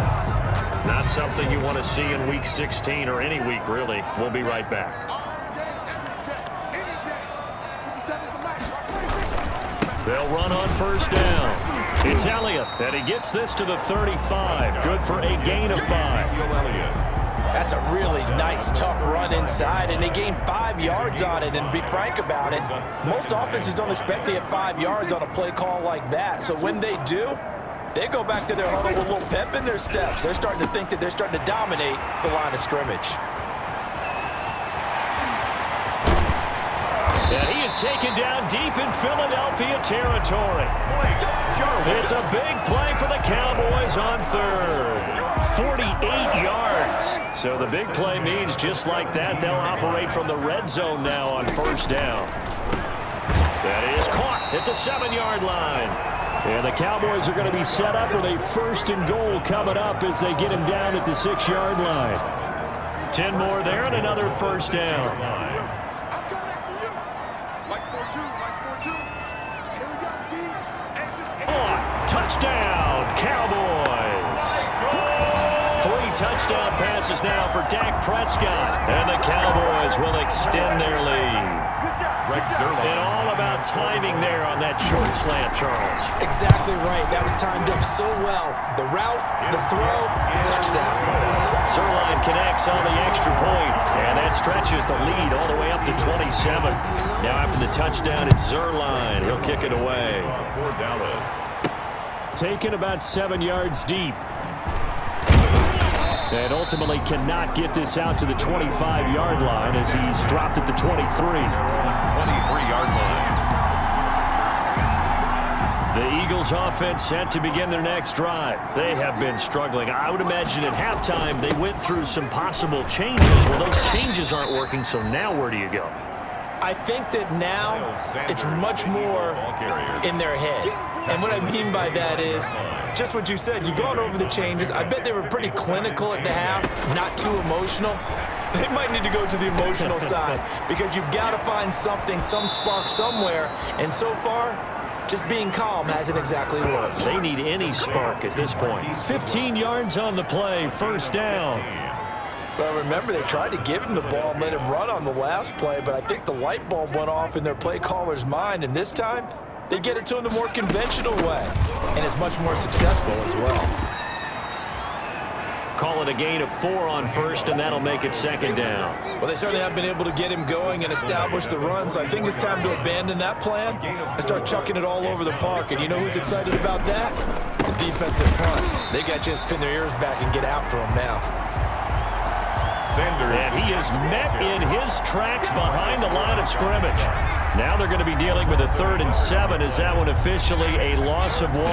Not something you want to see in Week 16 or any week, really. We'll be right back. They'll run on 1st down. It's Elliott, and he gets this to the 35. Good for a gain of 5. That's a really nice, tough run inside, and they gained 5 yards on it. And to be frank about it, most offenses don't expect to get 5 yards on a play call like that. So when they do, they go back to their huddle with a little pep in their steps. They're starting to think that they're starting to dominate the line of scrimmage. And he is taken down deep in Philadelphia territory. It's a big play for the Cowboys on third. 48 yards. So the big play means just like that, they'll operate from the red zone now on first down. That is caught at the 7-yard line. And the Cowboys are going to be set up with a 1st and goal coming up as they get him down at the 6-yard line. 10 more there and another first down. Touchdown, Cowboys. 3 touchdown passes now for Dak Prescott. And the Cowboys will extend their lead. And all about timing there on that short slant, Charles. Exactly right. That was timed up so well. The route, the throw, touchdown. Zerline connects on the extra point, and that stretches the lead all the way up to 27. Now after the touchdown, it's Zerline. He'll kick it away. For Dallas. Taken about 7 yards deep. And ultimately cannot get this out to the 25-yard line as he's dropped at the 23. 23-yard line. The Eagles offense set to begin their next drive. They have been struggling. I would imagine at halftime they went through some possible changes. Well, those changes aren't working, so now where do you go? I think that now it's much more in their head. And what I mean by that is just what you said. You've gone over the changes. I bet they were pretty clinical at the half, not too emotional. They might need to go to the emotional side because you've got to find something, some spark somewhere. And so far, just being calm hasn't exactly worked. They need any spark at this point. 15 yards on the play, first down. Well, remember, they tried to give him the ball and let him run on the last play, but I think the light bulb went off in their play caller's mind, and this time, they get it to him the more conventional way, and it's much more successful as well. Call it a gain of 4 on first, and that'll make it second down. Well, they certainly have been able to get him going and establish the run, so I think it's time to abandon that plan and start chucking it all over the park. And you know who's excited about that? The defensive front. They got to just pin their ears back and get after him now. Sanders. And he is met in his tracks behind the line of scrimmage. Now they're going to be dealing with a 3rd and 7 as that one officially a loss of 1.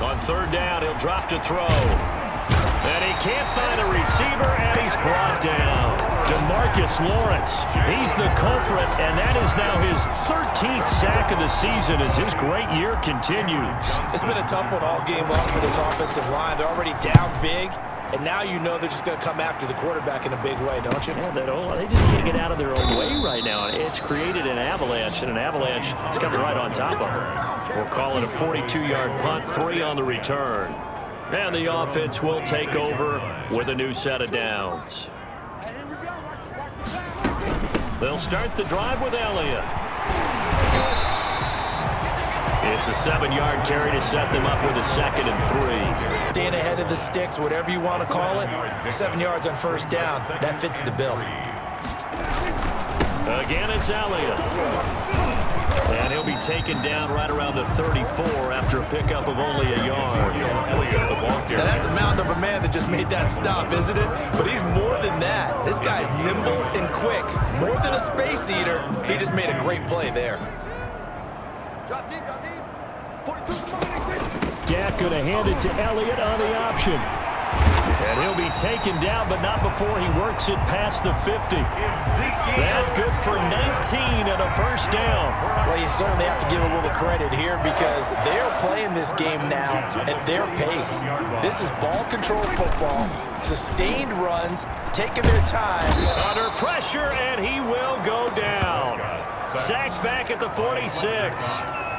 On third down, he'll drop to throw. And he can't find a receiver, and he's brought down. DeMarcus Lawrence, he's the culprit, and that is now his 13th sack of the season as his great year continues. It's been a tough one all game long for this offensive line. They're already down big, and now you know they're just going to come after the quarterback in a big way, don't you? Yeah, they just can't get out of their own way right now. It's created an avalanche, and an avalanche is coming right on top of them. We'll call it a 42-yard punt, 3 on the return. And the offense will take over with a new set of downs. They'll start the drive with Elliott. It's a 7-yard carry to set them up with a 2nd and 3. Staying ahead of the sticks, whatever you want to call it. 7 yards on first down. That fits the bill. Again, it's Elliott. And he'll be taken down right around the 34 after a pickup of only a yard. Now that's a mountain of a man that just made that stop, isn't it? But he's more than that. This guy's nimble and quick. More than a space eater, he just made a great play there. Dak going to hand it to Elliott on the option. And he'll be taken down, but not before he works it past the 50. That good for 19 and a first down. Well, you certainly have to give a little credit here because they're playing this game now at their pace. This is ball control football, sustained runs, taking their time. Under pressure, and he will go down. Sacked back at the 46.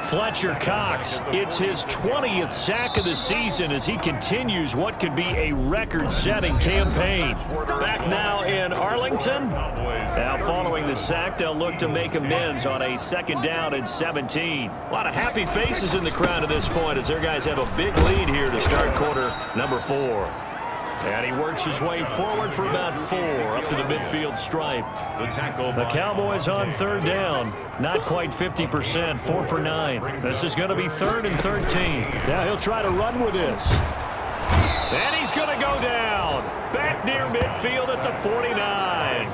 Fletcher Cox, it's his 20th sack of the season as he continues what could be a record-setting campaign. Back now in Arlington. Now following the sack, they'll look to make amends on a 2nd down and 17. A lot of happy faces in the crowd at this point as their guys have a big lead here to start quarter number 4. And he works his way forward for about 4 up to the midfield stripe. The Cowboys on 3rd down. Not quite 50%, 4 for 9. This is going to be 3rd and 13. Now he'll try to run with this. And he's going to go down. Back near midfield at the 49.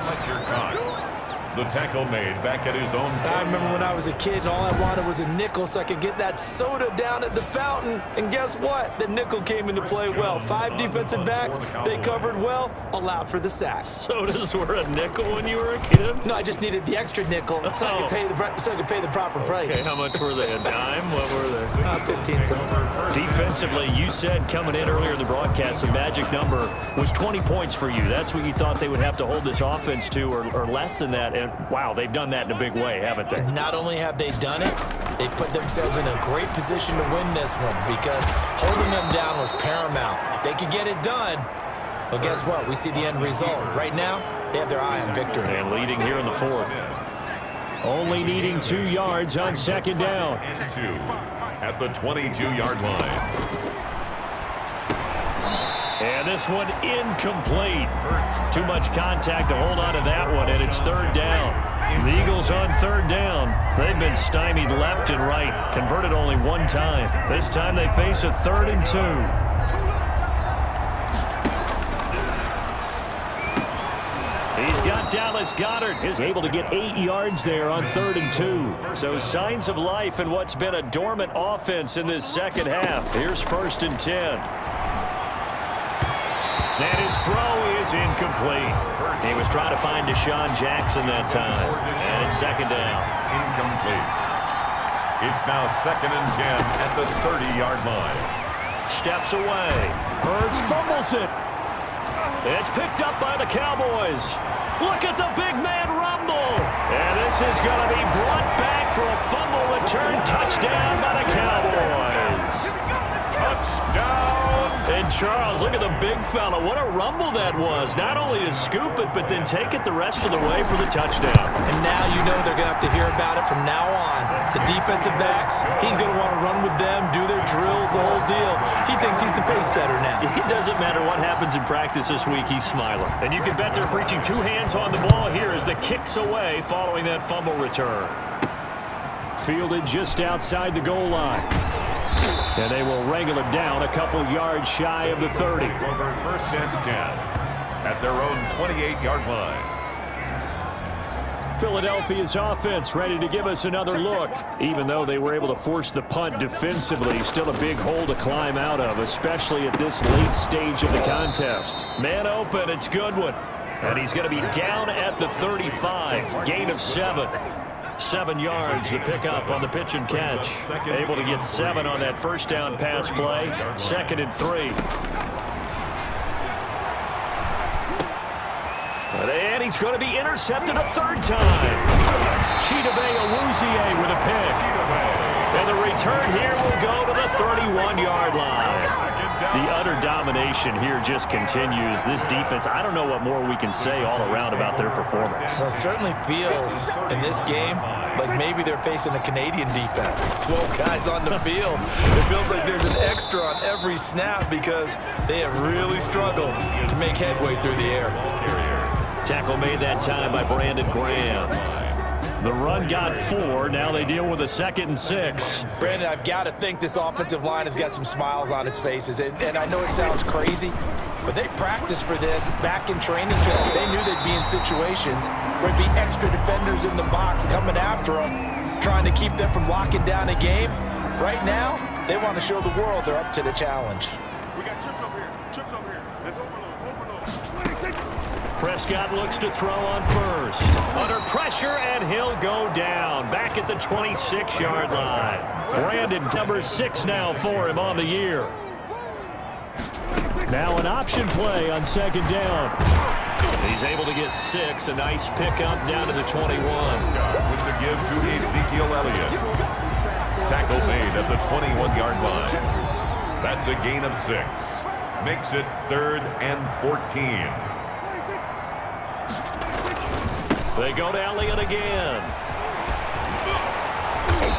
The tackle made back at his own. I remember when I was a kid and all I wanted was a nickel so I could get that soda down at the fountain. And guess what? The nickel came into play well. 5 defensive backs, they covered well, allowed for the sacks. Sodas were a nickel when you were a kid? No, I just needed the extra nickel so I could pay the proper price. Okay, how much were they? A dime? What were they? 15 cents. Defensively, you said coming in earlier in the broadcast, the magic number was 20 points for you. That's what you thought they would have to hold this offense to, or less than that. And wow, they've done that in a big way, haven't they? Not only have they done it, they put themselves in a great position to win this one because holding them down was paramount. If they could get it done, well, guess what? We see the end result. Right now, they have their eye on victory. And leading here in the 4th. Only needing 2 yards on 2nd down. 2 at the 22-yard line. And this one incomplete. Too much contact to hold on to that one, and it's 3rd down. The Eagles on 3rd down. They've been stymied left and right, converted only 1 time. This time they face a 3rd and 2. He's got Dallas Goedert. Is able to get 8 yards there on 3rd and 2. So signs of life in what's been a dormant offense in this second half. Here's 1st and 10. And his throw is incomplete. He was trying to find Deshaun Jackson that time. And it's 2nd down. Incomplete. It's now 2nd and 10 at the 30-yard line. Steps away. Hurts fumbles it. It's picked up by the Cowboys. Look at the big man rumble. And this is going to be brought back for a fumble return touchdown by the Cowboys. Touchdown. And Charles, look at the big fella. What a rumble that was. Not only to scoop it, but then take it the rest of the way for the touchdown. And now you know they're going to have to hear about it from now on. The defensive backs, he's going to want to run with them, do their drills, the whole deal. He thinks he's the pace setter now. It doesn't matter what happens in practice this week, he's smiling. And you can bet they're preaching 2 hands on the ball here as the kick's away following that fumble return. Fielded just outside the goal line. And they will wrangle him down a couple yards shy of the 30. Over 1st and 10 at their own 28-yard line. Philadelphia's offense ready to give us another look. Even though they were able to force the punt defensively, still a big hole to climb out of, especially at this late stage of the contest. Man open, it's Goodwin. And he's going to be down at the 35. Gain of 7. 7 yards, the pickup on the pitch and catch. Able to get 7 on that 1st down pass play. 2nd and 3. And he's going to be intercepted a 3rd time. Chidobe Awuzie with a pick. And the return here will go to the 31-yard line. The utter domination here just continues. This defense, I don't know what more we can say all around about their performance. Well, it certainly feels in this game like maybe they're facing a Canadian defense. 12 guys on the field. It feels like there's an extra on every snap because they have really struggled to make headway through the air. Tackle made that time by Brandon Graham. The run got 4. Now they deal with a 2nd and 6. Brandon, I've got to think this offensive line has got some smiles on its faces. And I know it sounds crazy, but they practiced for this back in training camp. They knew they'd be in situations where it'd be extra defenders in the box coming after them, trying to keep them from locking down a game. Right now, they want to show the world they're up to the challenge. We got trips over here. Trips over here. Let's overload. Prescott looks to throw on 1st. Under pressure, and he'll go down. Back at the 26-yard line. Brandon, number 6 now for him on the year. Now an option play on 2nd down. He's able to get 6. A nice pickup down to the 21. With the give to Ezekiel Elliott. Tackle made at the 21-yard line. That's a gain of 6. Makes it 3rd and 14. They go to Elliott again.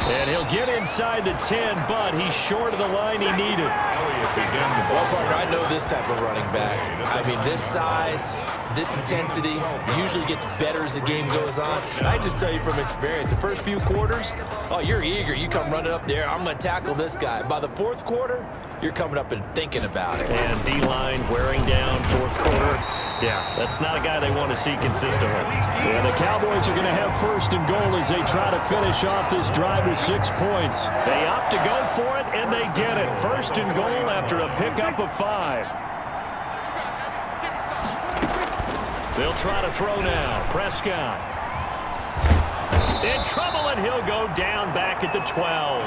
And he'll get inside the 10, but he's short of the line he needed. Well, partner, I know this type of running back. I mean, this size, this intensity usually gets better as the game goes on. I just tell you from experience, the first few quarters, oh, you're eager. You come running up there, I'm going to tackle this guy. By the 4th quarter, you're coming up and thinking about it. And D-line wearing down fourth quarter. Yeah, that's not a guy they want to see consistently. And the Cowboys are going to have first and goal as they try to finish off this drive with 6 points. They opt to go for it, and they get it. First and goal after a pickup of 5. They'll try to throw now. Prescott. In trouble, and he'll go down back at the 12.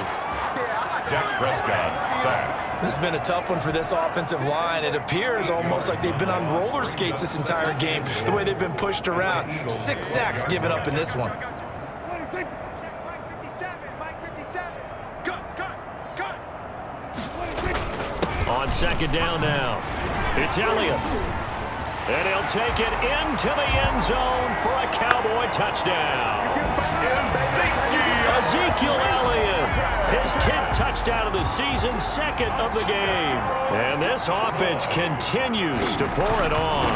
Dak Prescott sacked. This has been a tough one for this offensive line. It appears almost like they've been on roller skates this entire game, the way they've been pushed around. 6 sacks given up in this one. On second down now, it's Elliott. And he'll take it into the end zone for a Cowboy touchdown. Ezekiel Elliott, his 10th touchdown of the season, second of the game. And this offense continues to pour it on.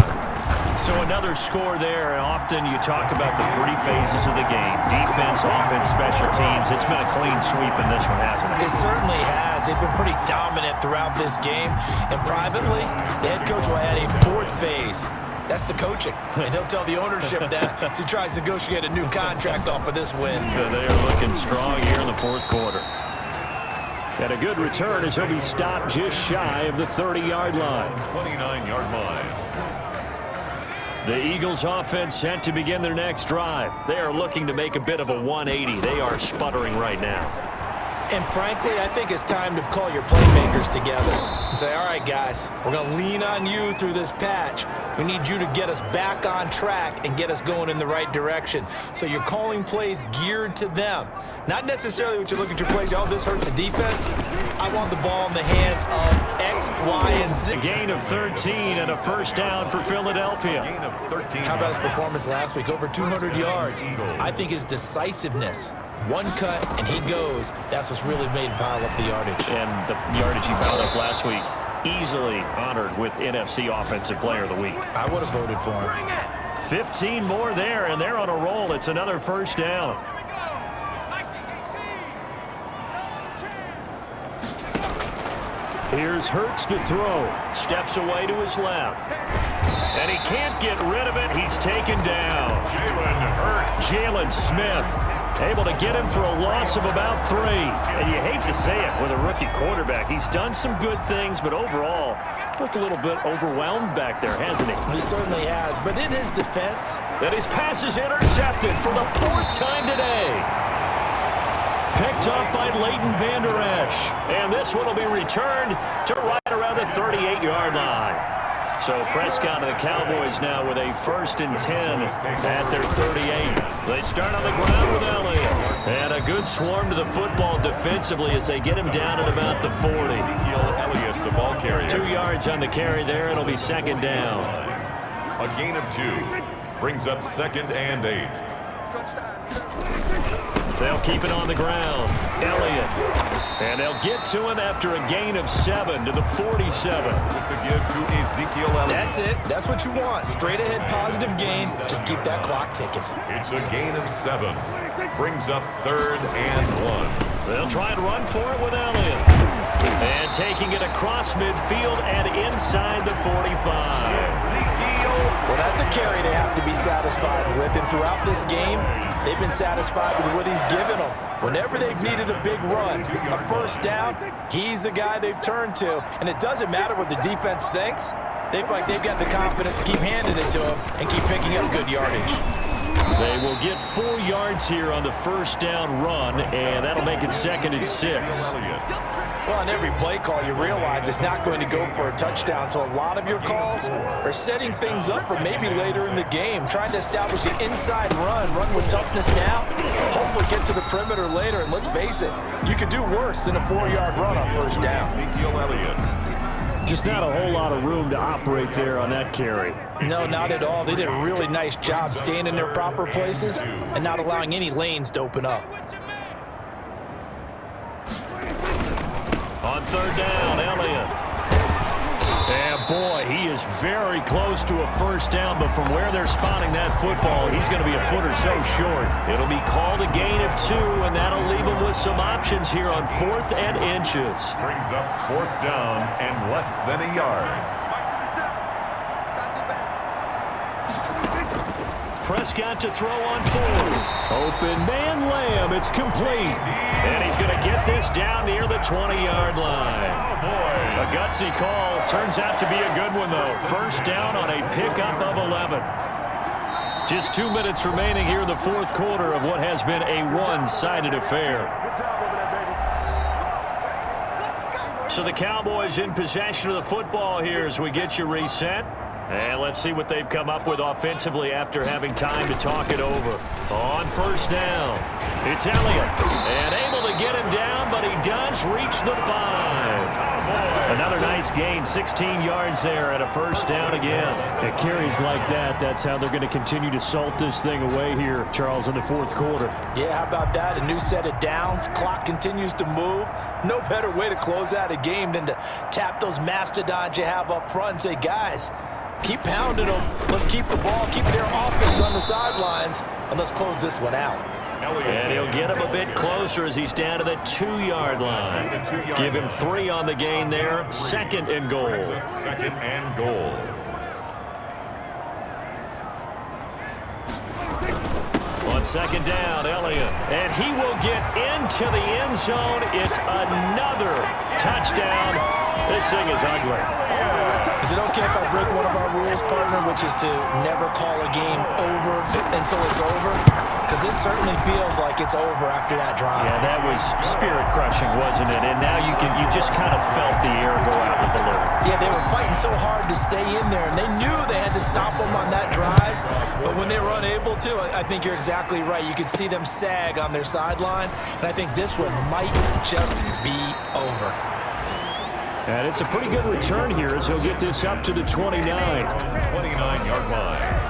So another score there, and often you talk about the 3 phases of the game. Defense, offense, special teams. It's been a clean sweep in this one, hasn't it? It certainly has. They've been pretty dominant throughout this game. And privately, the head coach will add a 4th phase. That's the coaching. And he'll tell the ownership that as he tries to negotiate a new contract off of this win. So they are looking strong here in the fourth quarter. And a good return as he'll be stopped just shy of the 30-yard line. 29-yard line. The Eagles offense set to begin their next drive. They are looking to make a bit of a 180. They are sputtering right now. And frankly, I think it's time to call your playmakers together and say, all right, guys, we're going to lean on you through this patch. We need you to get us back on track and get us going in the right direction. So you're calling plays geared to them. Not necessarily when you look at your plays, oh, this hurts the defense. I want the ball in the hands of X, Y, and Z. A gain of 13 and a first down for Philadelphia. Gain of 13. How about his performance last week? Over 200 yards. I think his decisiveness. One cut, and he goes. That's what's really made him pile up the yardage. And the yardage he piled up last week, easily honored with NFC Offensive Player of the Week. I would have voted for him. 15 more there, and they're on a roll. It's another first down. Here's Hurts to throw. Steps away to his left. And he can't get rid of it. He's taken down. Jalen Hurts. Jalen Smith able to get him for a loss of about 3. And you hate to say it with a rookie quarterback. He's done some good things, but overall, looked a little bit overwhelmed back there, hasn't he? He certainly has. But in his defense, that his pass is intercepted for the 4th time today. Picked up by Leighton Vander Esch. And this one will be returned to right around the 38-yard line. So Prescott and the Cowboys now with a 1st and 10 at their 38. They start on the ground with Elliott. And a good swarm to the football defensively as they get him down at about the 40. Elliott, the ball carrier. 2 yards on the carry there. It'll be second down. A gain of 2. Brings up 2nd and 8. They'll keep it on the ground. Elliott. And they'll get to him after a gain of 7 to the 47. With the give to Ezekiel Elliott. That's it. That's what you want. Straight ahead positive gain. Just keep that clock ticking. It's a gain of 7. Brings up 3rd and 1. They'll try and run for it with Elliott. And taking it across midfield and inside the 45. Well, that's a carry they have to be satisfied with. And throughout this game, they've been satisfied with what he's given them. Whenever they've needed a big run, a first down, he's the guy they've turned to. And it doesn't matter what the defense thinks. They feel like they've got the confidence to keep handing it to him and keep picking up good yardage. They will get 4 yards here on the first down run, and that'll make it 2nd and 6. Well, on every play call, you realize it's not going to go for a touchdown. So a lot of your calls are setting things up for maybe later in the game, trying to establish the inside run with toughness now, hopefully get to the perimeter later. And let's face it, you could do worse than a 4-yard run on first down. Ezekiel Elliott. Just not a whole lot of room to operate there on that carry. No, not at all. They did a really nice job staying in their proper places and not allowing any lanes to open up. On 3rd down, Elliott. And boy, he is very close to a first down, but from where they're spotting that football, he's going to be a foot or so short. It'll be called a gain of 2, and that'll leave him with some options here on 4th and inches. Brings up 4th down and less than a yard. Prescott to throw on 4th. Open man Lamb. It's complete. And he's going to get this down near the 20-yard line. Oh, boy. A gutsy call. Turns out to be a good one, though. First down on a pickup of 11. Just 2 minutes remaining here in the 4th quarter of what has been a one-sided affair. So the Cowboys in possession of the football here as we get you reset. And let's see what they've come up with offensively after having time to talk it over. On first down, it's Elliott. And able to get him down, but he does reach the 5. Another nice gain, 16 yards there and a first down again. It carries like that. That's how they're going to continue to salt this thing away here, Charles, in the 4th quarter. Yeah, how about that? A new set of downs. Clock continues to move. No better way to close out a game than to tap those mastodons you have up front and say, guys, keep pounding them. Let's keep the ball, keep their offense on the sidelines, and let's close this one out. And he'll get him a bit closer as he's down to the 2-yard line. Give him 3 on the gain there. 2nd and goal. 2nd and goal. On 2nd down, Elliott. And he will get into the end zone. It's another touchdown. This thing is ugly. Is it okay if I break one of our rules, partner, which is to never call a game over until it's over? Because this certainly feels like it's over after that drive. Yeah, that was spirit-crushing, wasn't it? And now you just kind of felt the air go out the balloon. Yeah, they were fighting so hard to stay in there, and they knew they had to stop them on that drive. But when they were unable to, I think you're exactly right. You could see them sag on their sideline, and I think this one might just be over. And it's a pretty good return here as he'll get this up to the 29. 29-yard line.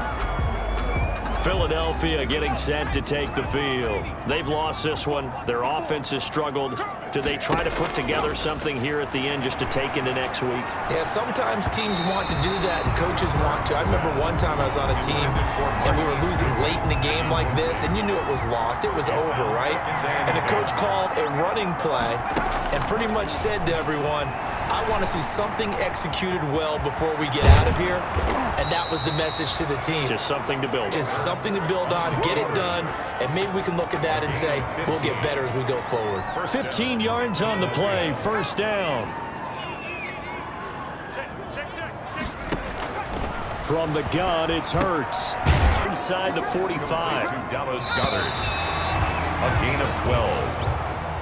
Philadelphia getting set to take the field. They've lost this one. Their offense has struggled. Do they try to put together something here at the end just to take into next week? Yeah, sometimes teams want to do that and coaches want to. I remember one time I was on a team and we were losing late in the game like this, and you knew it was lost. It was over, right? And the coach called a running play and pretty much said to everyone, I want to see something executed well before we get out of here. And that was the message to the team. Just something to build on. Just something to build on, get it done, and maybe we can look at that and say, we'll get better as we go forward. 15 yards on the play, first down. From the gun, it's Hurts. Inside the 45. To Dallas Goedert. A gain of 12.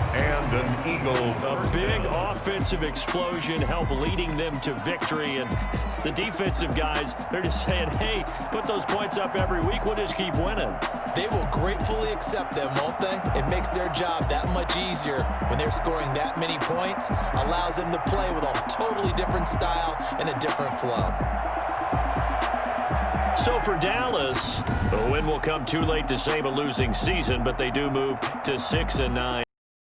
And an Eagle. A big offensive explosion helped leading them to victory. And the defensive guys, they're just saying, hey, put those points up every week. We'll just keep winning. They will gratefully accept them, won't they? It makes their job that much easier when they're scoring that many points. Allows them to play with a totally different style and a different flow. So for Dallas, the win will come too late to save a losing season, but they do move to 6-9.